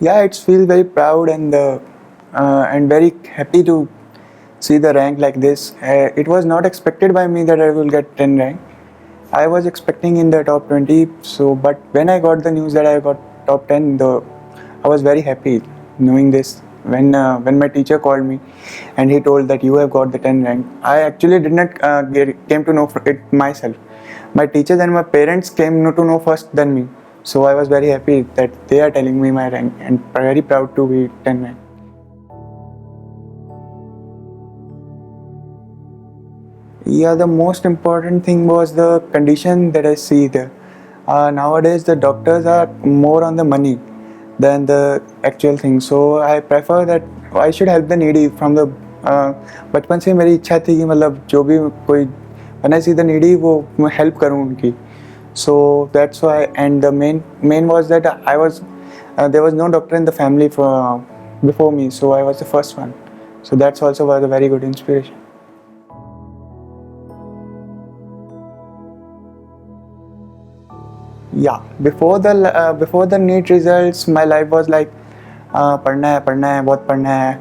Yeah, it's feel very proud and very happy to see the rank like this. It was not expected by me that I will get 10 rank. I was expecting in the top 20. So, but when I got the news that I got top 10, I was very happy knowing this. When my teacher called me and he told that you have got the 10 rank, I actually did not came to know it myself. My teachers and my parents came to know first than me. So I was very happy that they are telling me my rank and very proud to be 10 rank. Yeah, the most important thing was the condition that I see there. Nowadays, the doctors are more on the money than the actual thing. So I prefer that I should help the needy from the बचपन से मेरी इच्छा थी कि मतलब जो भी कोई when I see the needy वो मैं help करूँ उनकी. So that's why, and the main was that I was there was no doctor in the family for before me, so I was the first one. So that's also was a very good inspiration. Yeah, before the NEET results, my life was like पढ़ना है बहुत पढ़ना है,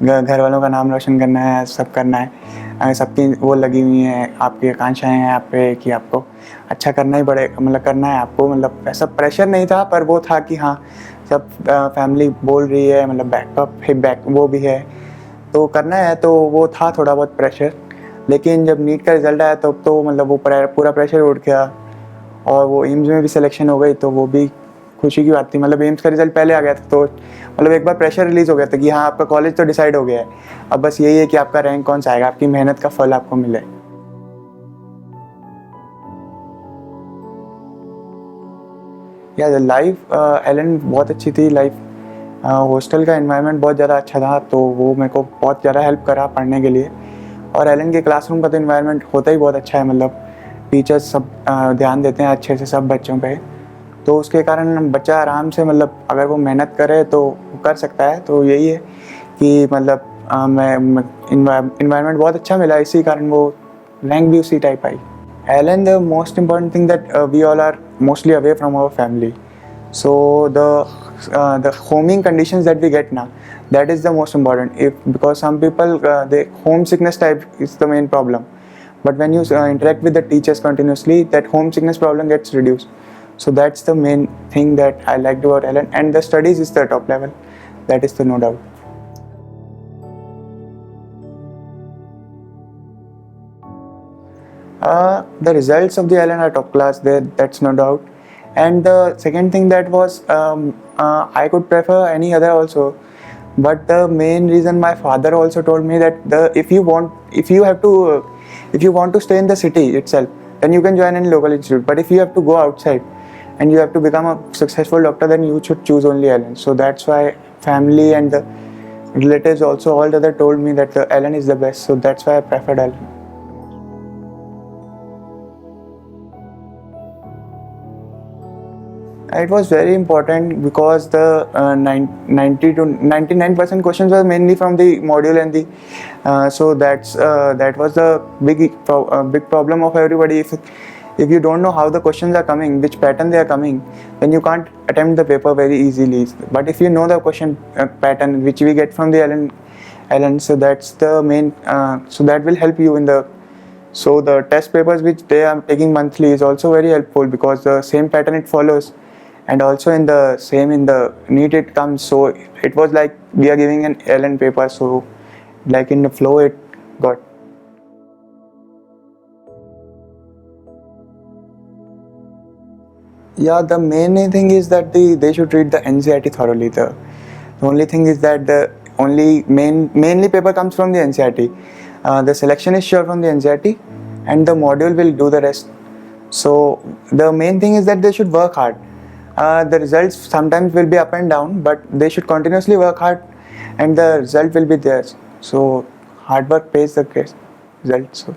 घर वालों का नाम रोशन करना है, सब करना है, सबकी वो लगी हुई हैं, आपकी आकांक्षाएं हैं आप पे कि आपको अच्छा करना ही पड़ेगा, मतलब करना है आपको, मतलब ऐसा प्रेशर नहीं था पर वो था कि हाँ सब फैमिली बोल रही है, मतलब बैक वो भी है तो करना है, तो वो था थोड़ा बहुत प्रेशर. लेकिन जब नीट का रिजल्ट आया तो मतलब वो पूरा प्रेशर उठ गया और वो एम्स में भी सिलेक्शन हो गई, तो वो भी खुशी की बात थी. मतलब एम्स का रिजल्ट पहले आ गया था तो मतलब एक बार प्रेशर रिलीज हो गया था कि हाँ आपका कॉलेज तो डिसाइड हो गया है, अब बस यही है कि आपका रैंक कौन सा आएगा, आपकी मेहनत का फल आपको मिले. या लाइफ एलन बहुत अच्छी थी. लाइफ हॉस्टल का एनवायरनमेंट बहुत ज़्यादा अच्छा था, तो वो मेरे को बहुत ज़्यादा हेल्प करा पढ़ने के लिए. और एलन के क्लासरूम का तो एनवायरनमेंट होता ही बहुत अच्छा है, मतलब टीचर्स सब ध्यान देते हैं अच्छे से सब बच्चों पे, तो उसके कारण बच्चा आराम से मतलब अगर वो मेहनत करे तो कर सकता है. तो यही है कि मतलब मैं इन्वायरमेंट बहुत अच्छा मिला, इसी कारण वो रैंक भी उसी टाइप आई. Allen, the most important thing that we all are mostly away from our family, so the homing conditions that we get now, that is the most important. If because some people the homesickness type is the main problem, but when you interact with the teachers continuously, that homesickness problem gets reduced. So that's the main thing that I liked about Ellen, and the studies is the top level, that is the no doubt. The results of the Ellen are top class, there, that's no doubt. And the second thing that was I could prefer any other also, but the main reason my father also told me that if you want to stay in the city itself, then you can join any local institute, but if you have to go outside and you have to become a successful doctor, then you should choose only Ellen. So that's why family and the relatives also all the other told me that the Ellen is the best, so that's why I preferred Ellen. It was very important because the 90 to 99% questions were mainly from the module and the so that was the big problem of everybody. If you don't know how the questions are coming, which pattern they are coming, then you can't attempt the paper very easily. But if you know the question pattern which we get from the Ellen, so that's the main so that will help you in the. So the test papers which they are taking monthly is also very helpful because the same pattern it follows, and also in the NEET it comes, so it was like we are giving an Ellen paper, so like in the flow it got. Yeah, the main thing is that they should read the NCERT thoroughly. The only thing is that the only mainly paper comes from the NCERT. The selection is sure from the NCERT, and the module will do the rest. So the main thing is that they should work hard. The results sometimes will be up and down, but they should continuously work hard, and the result will be theirs. So hard work pays the result. So.